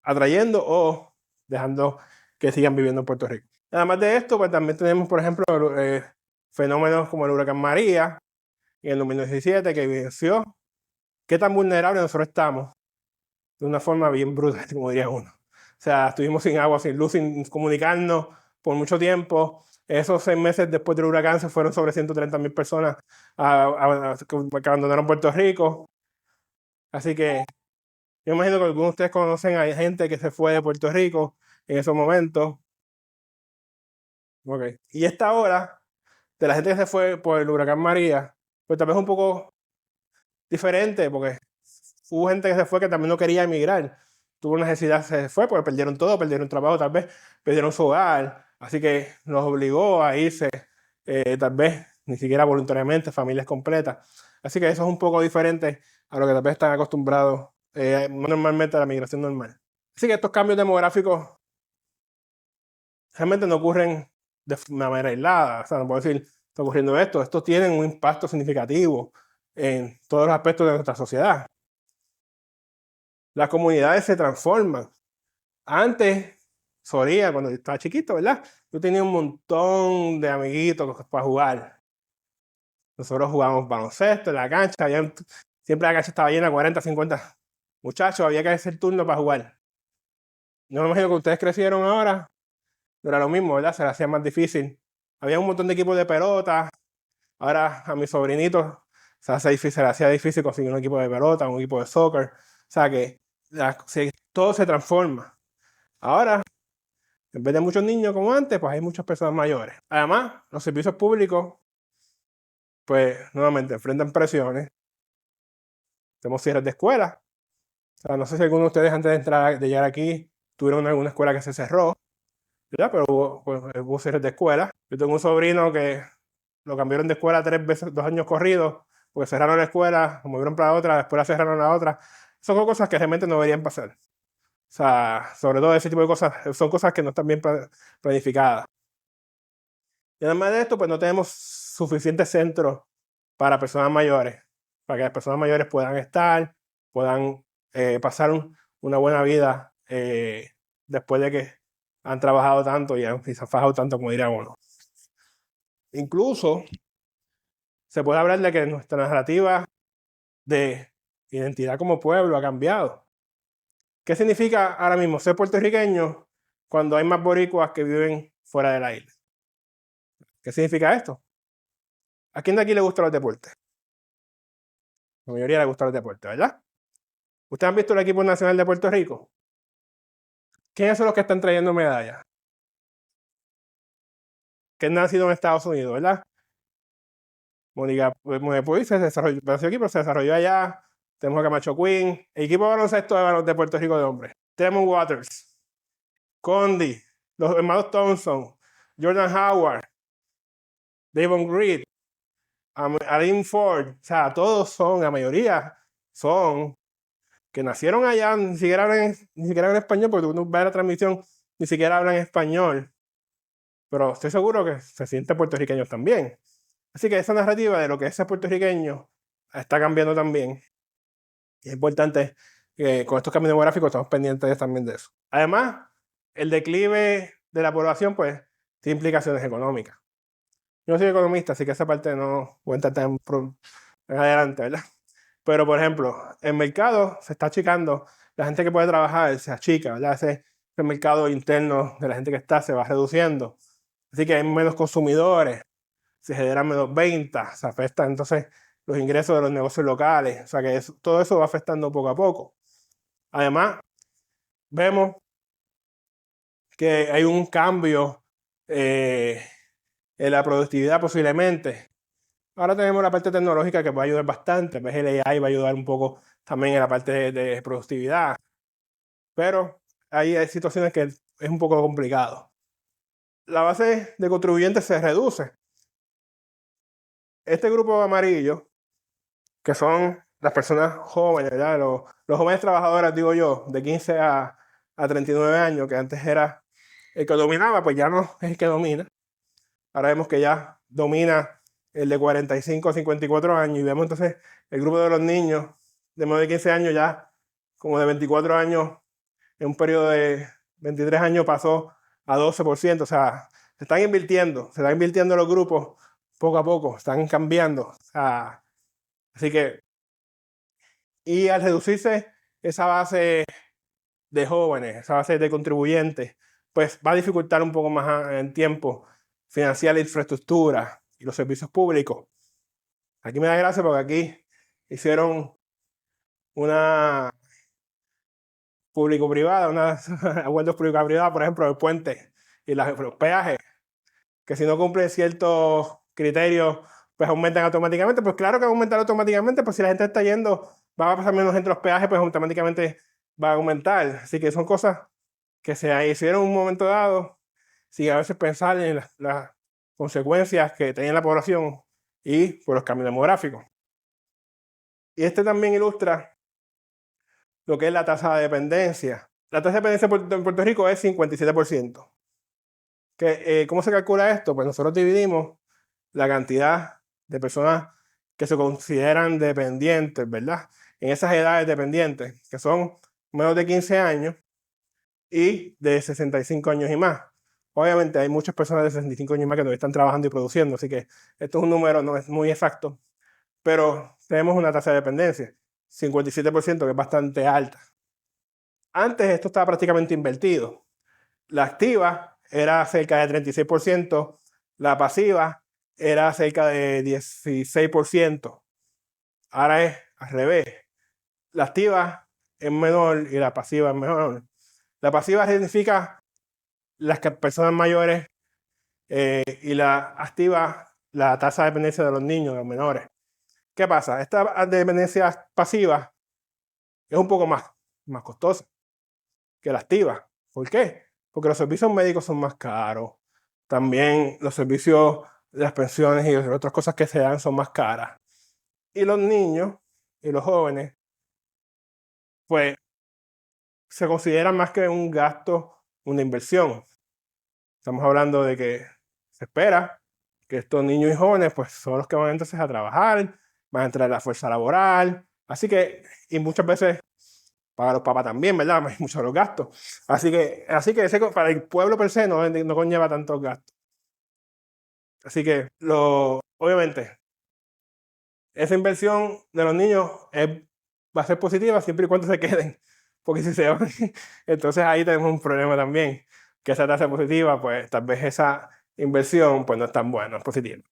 atrayendo o dejando que sigan viviendo en Puerto Rico. Además de esto, pues también tenemos, por ejemplo, fenómenos como el huracán María en el 2017, que evidenció qué tan vulnerables nosotros estamos de una forma bien brutal, como diría uno. O sea, estuvimos sin agua, sin luz, sin comunicarnos por mucho tiempo. Esos 6 meses después del huracán se fueron sobre 130,000 personas que abandonaron Puerto Rico. Así que yo imagino que algunos de ustedes conocen a gente que se fue de Puerto Rico en esos momentos. Okay. Y esta hora, de la gente que se fue por el huracán María, pues tal vez un poco diferente, porque hubo gente que se fue que también no quería emigrar. Tuvo una necesidad, se fue, porque perdieron todo, perdieron trabajo, tal vez perdieron su hogar. Así que nos obligó a irse, tal vez ni siquiera voluntariamente, familias completas. Así que eso es un poco diferente a lo que tal vez están acostumbrados normalmente a la migración normal. Así que estos cambios demográficos realmente no ocurren de una manera aislada. O sea, no puedo decir, está ocurriendo esto. Estos tienen un impacto significativo en todos los aspectos de nuestra sociedad. Las comunidades se transforman. Antes, solía, cuando yo estaba chiquito, ¿verdad? Yo tenía un montón de amiguitos para jugar. Nosotros jugábamos baloncesto en la cancha. Siempre la cancha estaba llena, 40, 50 muchachos. Había que hacer turno para jugar. No me imagino que ustedes crecieron ahora. No era lo mismo, ¿verdad? Se le hacía más difícil. Había un montón de equipos de pelota. Ahora a mis sobrinitos se le hacía difícil conseguir un equipo de pelota, un equipo de soccer. O sea que todo se transforma. Ahora, en vez de muchos niños como antes, pues hay muchas personas mayores. Además, los servicios públicos, pues nuevamente enfrentan presiones. Tenemos cierres de escuelas. O sea, no sé si alguno de ustedes antes de llegar aquí tuvieron alguna escuela que se cerró, ¿verdad? Pero hubo cierres de escuelas. Yo tengo un sobrino que lo cambiaron de escuela 3 veces, 2 años corridos, porque cerraron la escuela, lo movieron para otra, después la cerraron la otra. Son cosas que realmente no deberían pasar. O sea, sobre todo ese tipo de cosas, son cosas que no están bien planificadas. Y además de esto, pues no tenemos suficientes centros para personas mayores, para que las personas mayores puedan estar, puedan pasar una buena vida después de que han trabajado tanto y se han fajado tanto, como diría uno. Incluso se puede hablar de que nuestra narrativa de identidad como pueblo ha cambiado. ¿Qué significa ahora mismo ser puertorriqueño cuando hay más boricuas que viven fuera de la isla? ¿Qué significa esto? ¿A quién de aquí le gustan los deportes? La mayoría le gustan los deportes, ¿verdad? ¿Ustedes han visto el equipo nacional de Puerto Rico? ¿Quiénes son los que están trayendo medallas? Que han nacido en Estados Unidos, ¿verdad? Mónica pues, se desarrolló, pero se desarrolló allá. Tenemos a Camacho Queen. El equipo de baloncesto de Puerto Rico de hombres. Tremont Waters, Condi, los hermanos Thompson, Jordan Howard, Davon Reed, Aline Ford. O sea, todos son, la mayoría son que nacieron allá, ni siquiera hablan español, porque tú ves la transmisión, ni siquiera hablan español. Pero estoy seguro que se sienten puertorriqueños también. Así que esa narrativa de lo que es ser puertorriqueño está cambiando también. Y es importante que con estos cambios demográficos estamos pendientes también de eso. Además, el declive de la población, pues, tiene implicaciones económicas. Yo no soy economista, así que esa parte no voy a entrar tan adelante, ¿verdad? Pero, por ejemplo, el mercado se está achicando. La gente que puede trabajar se achica, ¿verdad? Ese mercado interno de la gente que está se va reduciendo. Así que hay menos consumidores, se generan menos ventas, se afectan entonces los ingresos de los negocios locales. O sea que todo eso va afectando poco a poco. Además, vemos que hay un cambio en la productividad posiblemente. Ahora tenemos la parte tecnológica que va a ayudar bastante. El AI va a ayudar un poco también en la parte de productividad. Pero hay situaciones que es un poco complicado. La base de contribuyentes se reduce. Este grupo amarillo, que son las personas jóvenes, ¿verdad? Los jóvenes trabajadores, digo yo, de 15 a 39 años, que antes era el que dominaba, pues ya no es el que domina. Ahora vemos que ya domina el de 45 a 54 años y vemos entonces el grupo de los niños de menos de 15 años ya como de 24 años en un periodo de 23 años pasó a 12%. O sea, se están invirtiendo los grupos poco a poco, están cambiando. O sea, así que, y al reducirse esa base de jóvenes, esa base de contribuyentes, pues va a dificultar un poco más en tiempo financiar la infraestructura y los servicios públicos. Aquí me da gracia porque aquí hicieron una público-privada, unas acuerdos público-privados, por ejemplo, el puente y los peajes, que si no cumplen ciertos criterios, pues aumentan automáticamente. Pues claro que aumentan automáticamente, pues si la gente está yendo, va a pasar menos gente en los peajes, pues automáticamente va a aumentar. Así que son cosas que se hicieron en un momento dado, sin a veces pensar en las consecuencias que tenía la población y por los cambios demográficos. Y este también ilustra lo que es la tasa de dependencia. La tasa de dependencia en Puerto Rico es 57%. ¿Cómo se calcula esto? Pues nosotros dividimos la cantidad de personas que se consideran dependientes, ¿verdad? En esas edades dependientes, que son menos de 15 años y de 65 años y más. Obviamente hay muchas personas de 65 años y más que todavía están trabajando y produciendo, así que esto es un número, no es muy exacto, pero tenemos una tasa de dependencia, 57%, que es bastante alta. Antes esto estaba prácticamente invertido. La activa era cerca de 36%, la pasiva era cerca de 16%. Ahora es al revés. La activa es menor y la pasiva es menor. La pasiva significa las personas mayores y la activa, la tasa de dependencia de los niños, de los menores. ¿Qué pasa? Esta dependencia pasiva es un poco más costosa que la activa. ¿Por qué? Porque los servicios médicos son más caros. También los servicios de las pensiones y otras cosas que se dan son más caras. Y los niños y los jóvenes, pues, se consideran más que un gasto, una inversión. Estamos hablando de que se espera que estos niños y jóvenes, pues, son los que van entonces a trabajar, van a entrar a la fuerza laboral. Así que, y muchas veces para los papás también, ¿verdad? Hay muchos los gastos. Así que para el pueblo per se no conlleva tantos gastos. Así que, obviamente, esa inversión de los niños va a ser positiva siempre y cuando se queden. Porque si se van, entonces ahí tenemos un problema también. Que esa tasa positiva, pues tal vez esa inversión, pues no es tan bueno, no es positivo.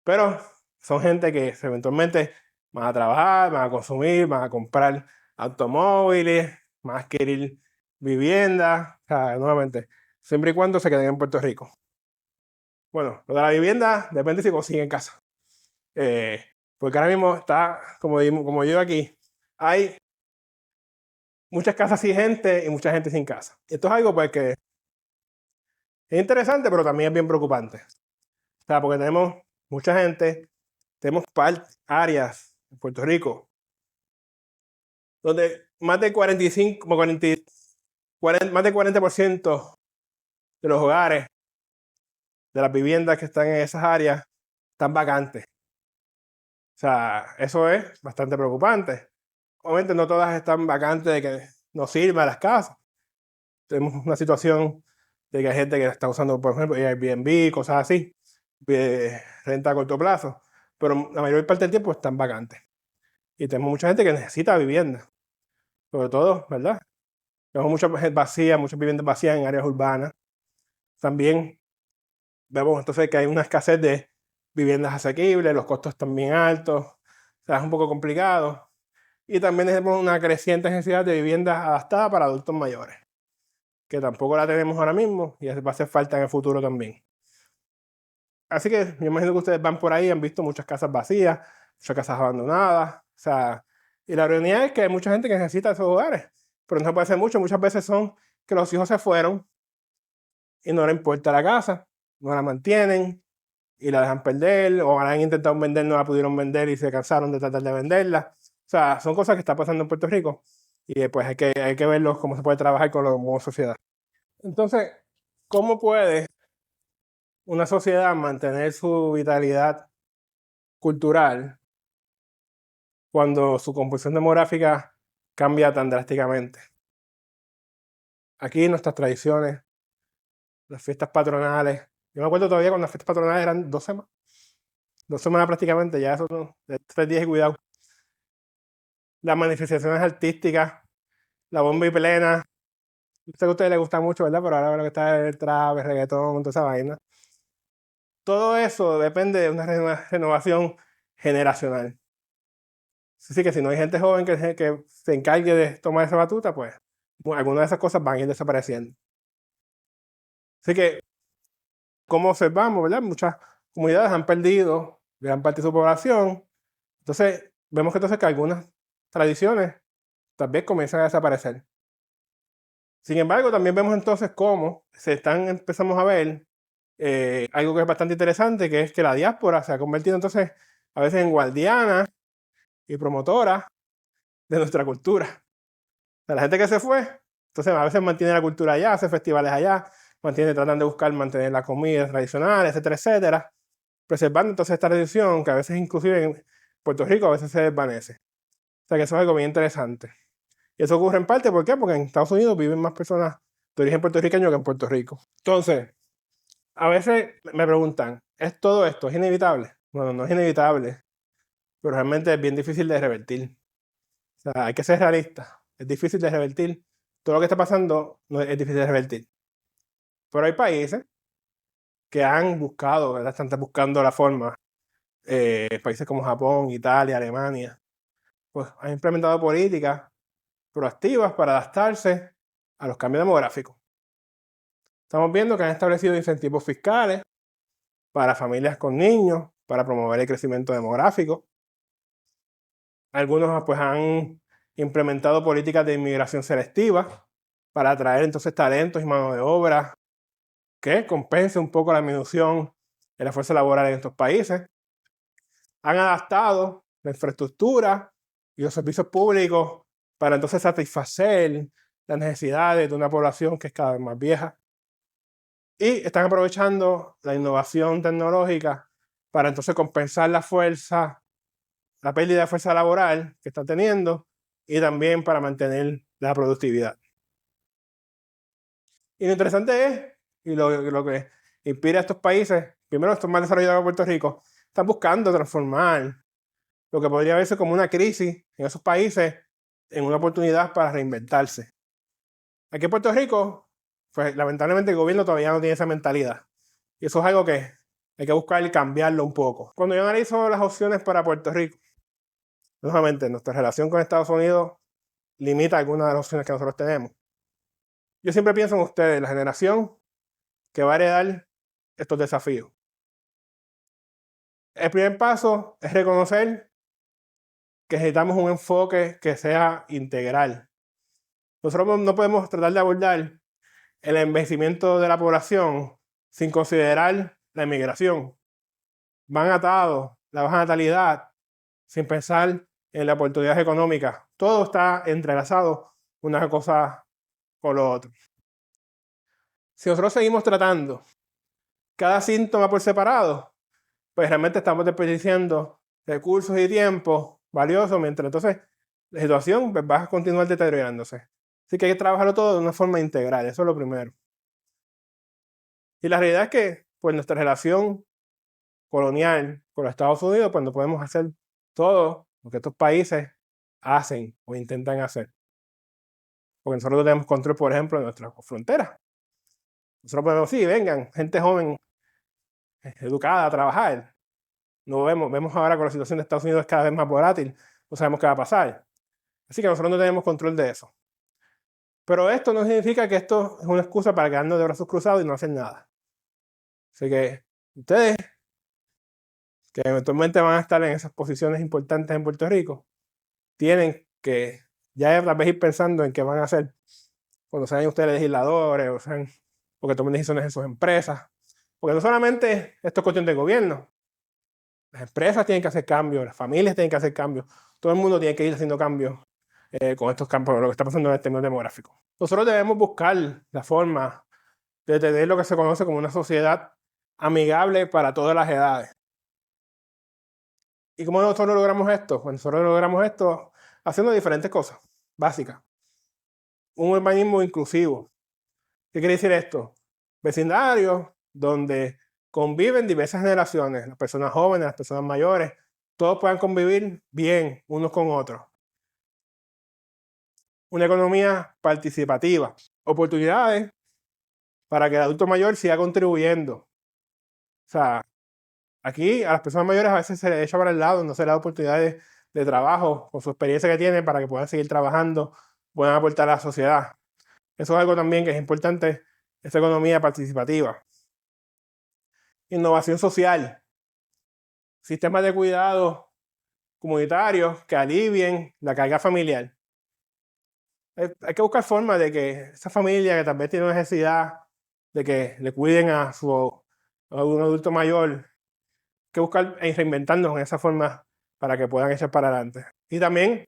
Pero son gente que eventualmente van a trabajar, van a consumir, van a comprar automóviles, van a adquirir viviendas, o sea, nuevamente, siempre y cuando se queden en Puerto Rico. Bueno, lo de la vivienda depende si consiguen casa. Porque ahora mismo está, como yo aquí, hay muchas casas sin gente y mucha gente sin casa. Esto es algo pues que es interesante, pero también es bien preocupante. O sea, porque tenemos mucha gente, tenemos áreas en Puerto Rico donde más de 45, 40, más de 40% de los hogares, de las viviendas que están en esas áreas, están vacantes. O sea, eso es bastante preocupante. Obviamente no todas están vacantes de que no sirvan las casas. Tenemos una situación de que hay gente que está usando, por ejemplo, Airbnb, cosas así, renta a corto plazo, pero la mayor parte del tiempo están vacantes. Y tenemos mucha gente que necesita vivienda, sobre todo, ¿verdad? Tenemos muchas viviendas vacías en áreas urbanas. También vemos entonces que hay una escasez de viviendas asequibles, los costos también altos, o sea, es un poco complicado. Y también tenemos una creciente necesidad de viviendas adaptadas para adultos mayores, que tampoco la tenemos ahora mismo y va a hacer falta en el futuro también. Así que yo imagino que ustedes van por ahí, han visto muchas casas vacías, muchas casas abandonadas, o sea, y la realidad es que hay mucha gente que necesita esos hogares, pero no se puede hacer mucho. Muchas veces son que los hijos se fueron y no les importa la casa, no la mantienen y la dejan perder, o han intentado vender, no la pudieron vender y se cansaron de tratar de venderla. O sea, son cosas que están pasando en Puerto Rico y pues hay que verlos cómo se puede trabajar con los como sociedad. Entonces, ¿cómo puede una sociedad mantener su vitalidad cultural cuando su composición demográfica cambia tan drásticamente? Aquí nuestras tradiciones, las fiestas patronales. Yo me acuerdo todavía cuando las fiestas patronales eran 2 semanas. 2 semanas prácticamente, ya eso de 3 días y cuidado. Las manifestaciones artísticas, la bomba y plena. Yo sé que a ustedes les gusta mucho, ¿verdad? Pero ahora lo que está el trap, el reggaetón, toda esa vaina. Todo eso depende de una renovación generacional. Así que si no hay gente joven que se encargue de tomar esa batuta, pues algunas de esas cosas van a ir desapareciendo. Así que, como observamos, ¿verdad? Muchas comunidades han perdido gran parte de su población. Entonces, vemos que algunas tradiciones tal vez comienzan a desaparecer. Sin embargo, también vemos entonces cómo empezamos a ver algo que es bastante interesante, que es que la diáspora se ha convertido entonces a veces en guardiana y promotora de nuestra cultura. O sea, la gente que se fue, entonces a veces mantiene la cultura allá, hace festivales allá, tratan de buscar mantener la comida tradicional, etcétera, etcétera, preservando entonces esta tradición que a veces inclusive en Puerto Rico a veces se desvanece. O sea que eso es algo bien interesante. Y eso ocurre en parte, ¿por qué? Porque en Estados Unidos viven más personas de origen puertorriqueño que en Puerto Rico. Entonces, a veces me preguntan, ¿es todo esto? ¿Es inevitable? Bueno, no es inevitable, pero realmente es bien difícil de revertir. O sea, hay que ser realista. Es difícil de revertir. Todo lo que está pasando no es difícil de revertir. Pero hay países que han buscado, ¿verdad? Están buscando la forma. Países como Japón, Italia, Alemania, pues han implementado políticas proactivas para adaptarse a los cambios demográficos. Estamos viendo que han establecido incentivos fiscales para familias con niños, para promover el crecimiento demográfico. Algunos pues han implementado políticas de inmigración selectiva para atraer entonces talentos y mano de obra que compense un poco la disminución de la fuerza laboral en estos países. Han adaptado la infraestructura y los servicios públicos para entonces satisfacer las necesidades de una población que es cada vez más vieja. Y están aprovechando la innovación tecnológica para entonces compensar la pérdida de fuerza laboral que están teniendo y también para mantener la productividad. Y lo interesante es, y lo que inspira a estos países, primero estos más desarrollados de Puerto Rico, están buscando transformar lo que podría verse como una crisis en esos países en una oportunidad para reinventarse. Aquí en Puerto Rico pues lamentablemente el gobierno todavía no tiene esa mentalidad. Y eso es algo que hay que buscar y cambiarlo un poco. Cuando yo analizo las opciones para Puerto Rico, nuevamente nuestra relación con Estados Unidos limita algunas de las opciones que nosotros tenemos. Yo siempre pienso en ustedes, la generación que va a heredar estos desafíos. El primer paso es reconocer que necesitamos un enfoque que sea integral. Nosotros no podemos tratar de abordar el envejecimiento de la población sin considerar la inmigración. Van atados, la baja natalidad, sin pensar en la oportunidad económica. Todo está entrelazado una cosa con lo otro. Si nosotros seguimos tratando cada síntoma por separado, pues realmente estamos desperdiciando recursos y tiempo valiosos, mientras entonces la situación pues, va a continuar deteriorándose. Así que hay que trabajarlo todo de una forma integral, eso es lo primero. Y la realidad es que pues, nuestra relación colonial con los Estados Unidos, pues no podemos hacer todo lo que estos países hacen o intentan hacer. Porque nosotros no tenemos control, por ejemplo, de nuestras fronteras. Nosotros podemos decir, vengan, gente joven, educada a trabajar. No vemos ahora con la situación de Estados Unidos es cada vez más volátil, no sabemos qué va a pasar. Así que nosotros no tenemos control de eso. Pero esto no significa que esto es una excusa para quedarnos de brazos cruzados y no hacer nada. Así que ustedes, que eventualmente van a estar en esas posiciones importantes en Puerto Rico, tienen que ya tal vez ir pensando en qué van a hacer cuando sean ustedes legisladores o que tomen decisiones en sus empresas. Porque no solamente esto es cuestión del gobierno. Las empresas tienen que hacer cambios, las familias tienen que hacer cambios, todo el mundo tiene que ir haciendo cambios con estos campos, lo que está pasando en el término demográfico. Nosotros debemos buscar la forma de tener lo que se conoce como una sociedad amigable para todas las edades. ¿Y cómo nosotros logramos esto? Pues nosotros logramos esto haciendo diferentes cosas básicas. Un urbanismo inclusivo. ¿Qué quiere decir esto? Vecindarios donde conviven diversas generaciones, las personas jóvenes, las personas mayores, todos puedan convivir bien unos con otros. Una economía participativa, oportunidades para que el adulto mayor siga contribuyendo. O sea, aquí a las personas mayores a veces se les echa para el lado, no se les da oportunidades de trabajo con su experiencia que tienen para que puedan seguir trabajando, puedan aportar a la sociedad. Eso es algo también que es importante, esta economía participativa. Innovación social, sistemas de cuidado comunitarios que alivien la carga familiar. Hay que buscar formas de que esa familia que tal vez tiene necesidad de que le cuiden a un adulto mayor, hay que buscar e reinventarnos en esa forma para que puedan echar para adelante. Y también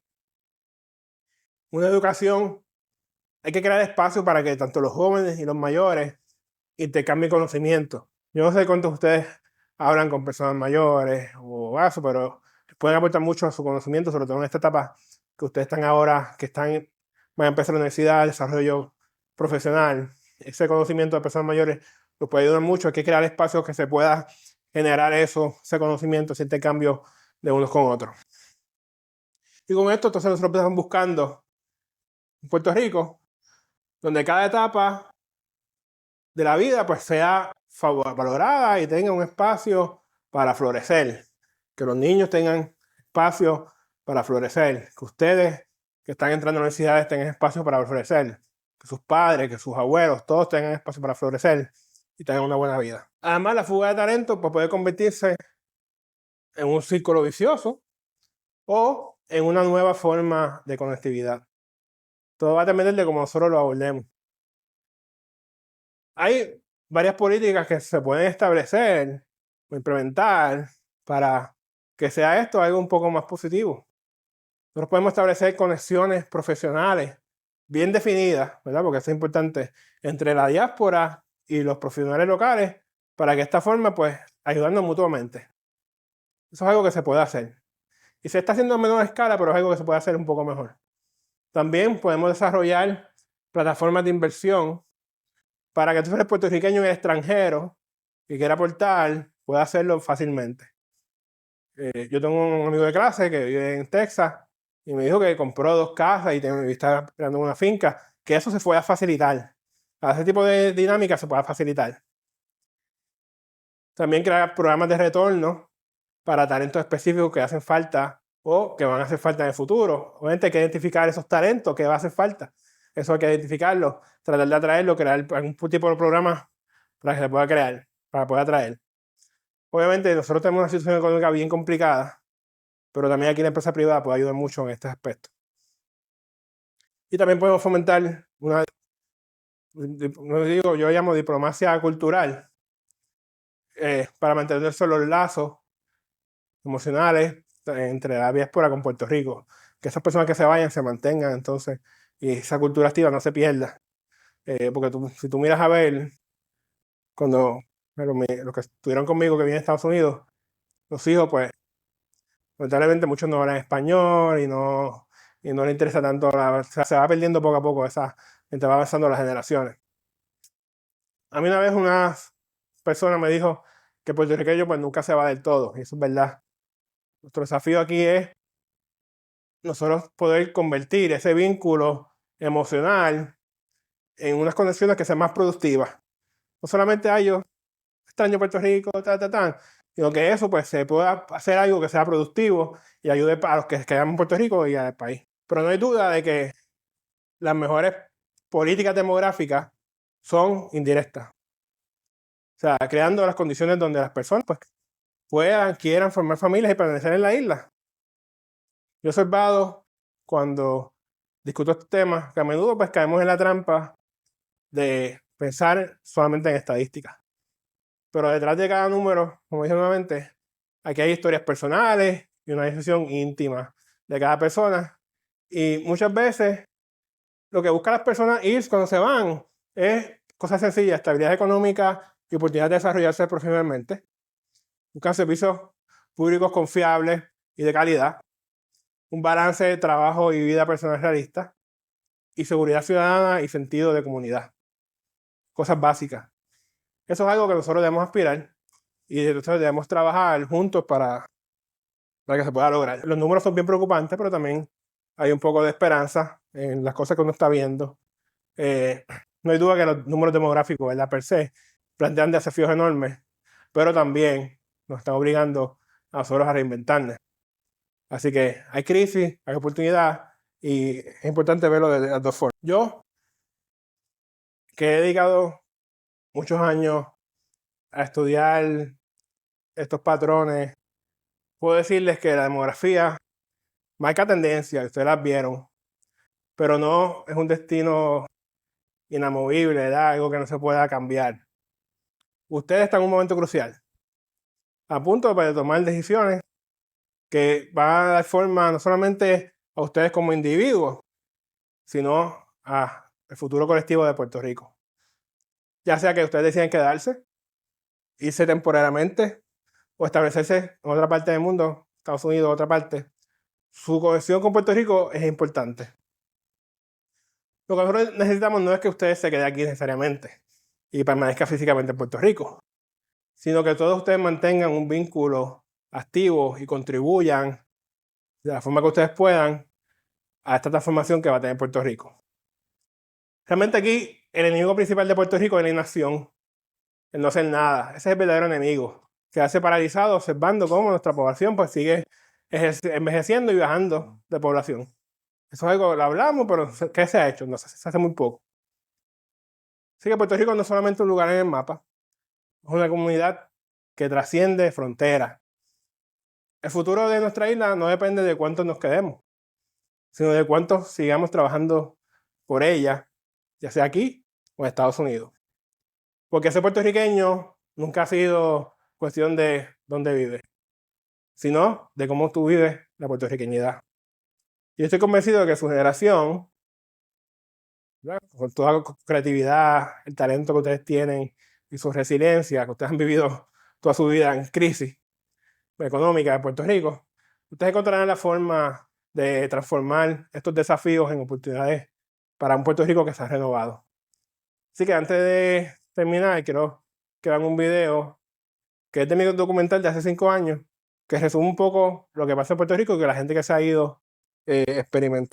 una educación, hay que crear espacios para que tanto los jóvenes y los mayores intercambien conocimiento. Yo no sé cuántos de ustedes hablan con personas mayores o eso, pero pueden aportar mucho a su conocimiento, sobre todo en esta etapa que ustedes están ahora, que van a empezar la universidad, el desarrollo profesional. Ese conocimiento de personas mayores los puede ayudar mucho. Hay que crear espacios que se pueda generar ese conocimiento, ese intercambio de unos con otros. Y con esto, entonces nosotros estamos buscando en Puerto Rico, donde cada etapa de la vida pues sea valorada y tenga un espacio para florecer. Que los niños tengan espacio para florecer. Que ustedes que están entrando a las universidades tengan espacio para florecer. Que sus padres, que sus abuelos, todos tengan espacio para florecer y tengan una buena vida. Además, la fuga de talento pues, puede convertirse en un círculo vicioso o en una nueva forma de conectividad. Todo va a depender de cómo nosotros lo abordemos. Hay varias políticas que se pueden establecer o implementar para que sea esto algo un poco más positivo. Nosotros podemos establecer conexiones profesionales bien definidas, ¿verdad? Porque eso es importante, entre la diáspora y los profesionales locales, para que de esta forma, pues, ayudarnos mutuamente. Eso es algo que se puede hacer. Y se está haciendo a menor escala, pero es algo que se puede hacer un poco mejor. También podemos desarrollar plataformas de inversión para que tú eres puertorriqueño en el extranjero que quiera aportar, pueda hacerlo fácilmente. Yo tengo un amigo de clase que vive en Texas y me dijo que compró 2 casas y está creando una finca, que eso se puede facilitar. a ese tipo de dinámica se pueda facilitar. También crear programas de retorno para talentos específicos que hacen falta o que van a hacer falta en el futuro. Obviamente hay que identificar esos talentos que va a hacer falta. Eso hay que identificarlo, tratar de atraerlo, crear algún tipo de programa para que se pueda crear, para poder atraer. Obviamente nosotros tenemos una situación económica bien complicada, pero también aquí la empresa privada puede ayudar mucho en este aspecto. Y también podemos fomentar una, yo llamo diplomacia cultural, para mantener los lazos emocionales entre la diáspora con Puerto Rico. Que esas personas que se vayan se mantengan entonces y esa cultura activa no se pierda. Porque si tú miras a ver, cuando los que estuvieron conmigo que vienen a Estados Unidos, los hijos, pues, lamentablemente muchos no hablan español y no les interesa tanto, o sea, se va perdiendo poco a poco mientras va avanzando las generaciones. A mí una vez una persona me dijo que el puertorriqueño pues nunca se va del todo, y eso es verdad. Nuestro desafío aquí es nosotros poder convertir ese vínculo emocional en unas conexiones que sean más productivas. No solamente yo extraño Puerto Rico, sino que eso pues se pueda hacer algo que sea productivo y ayude a los que quedan en Puerto Rico y al país. Pero no hay duda de que las mejores políticas demográficas son indirectas. O sea, creando las condiciones donde las personas pues quieran formar familias y permanecer en la isla. Yo he observado cuando discuto estos temas que a menudo pues caemos en la trampa de pensar solamente en estadísticas. Pero detrás de cada número, como dije nuevamente, aquí hay historias personales y una decisión íntima de cada persona. Y muchas veces lo que buscan las personas ir cuando se van es cosas sencillas, estabilidad económica y oportunidad de desarrollarse profesionalmente. Buscan servicios públicos confiables y de calidad, un balance de trabajo y vida personal realista, y seguridad ciudadana y sentido de comunidad. Cosas básicas. Eso es algo que nosotros debemos aspirar y nosotros debemos trabajar juntos para que se pueda lograr. Los números son bien preocupantes, pero también hay un poco de esperanza en las cosas que uno está viendo. No hay duda que los números demográficos, ¿verdad?, per se, plantean desafíos enormes, pero también nos están obligando a nosotros a reinventarnos. Así que hay crisis, hay oportunidad, y es importante verlo de las dos formas. Yo, que he dedicado muchos años a estudiar estos patrones, puedo decirles que la demografía marca tendencia, ustedes las vieron, pero no es un destino inamovible, ¿verdad?, algo que no se pueda cambiar. Ustedes están en un momento crucial, a punto de tomar decisiones que van a dar forma no solamente a ustedes como individuos, sino al futuro colectivo de Puerto Rico. Ya sea que ustedes deciden quedarse, irse temporariamente o establecerse en otra parte del mundo, Estados Unidos, otra parte, su cohesión con Puerto Rico es importante. Lo que nosotros necesitamos no es que ustedes se queden aquí necesariamente y permanezcan físicamente en Puerto Rico, sino que todos ustedes mantengan un vínculo activo y contribuyan de la forma que ustedes puedan a esta transformación que va a tener Puerto Rico. Realmente aquí el enemigo principal de Puerto Rico es la inacción, el no hacer nada. Ese es el verdadero enemigo. Quedarse paralizado observando cómo nuestra población pues sigue envejeciendo y bajando de población. Eso es algo que lo hablamos, pero ¿qué se ha hecho? No, se hace muy poco. Así que Puerto Rico no es solamente un lugar en el mapa, es una comunidad que trasciende fronteras. El futuro de nuestra isla no depende de cuántos nos quedemos, sino de cuántos sigamos trabajando por ella, ya sea aquí o en Estados Unidos. Porque ser puertorriqueño nunca ha sido cuestión de dónde vives, sino de cómo tú vives la puertorriqueñidad. Y estoy convencido de que su generación, ¿verdad?, con toda la creatividad, el talento que ustedes tienen y su resiliencia, que ustedes han vivido toda su vida en crisis económica de Puerto Rico, ustedes encontrarán la forma de transformar estos desafíos en oportunidades para un Puerto Rico que se ha renovado. Así que antes de terminar, quiero que vean un video que es de mi documental de hace 5 años, que resume un poco lo que pasa en Puerto Rico y que la gente que se ha ido experimenta.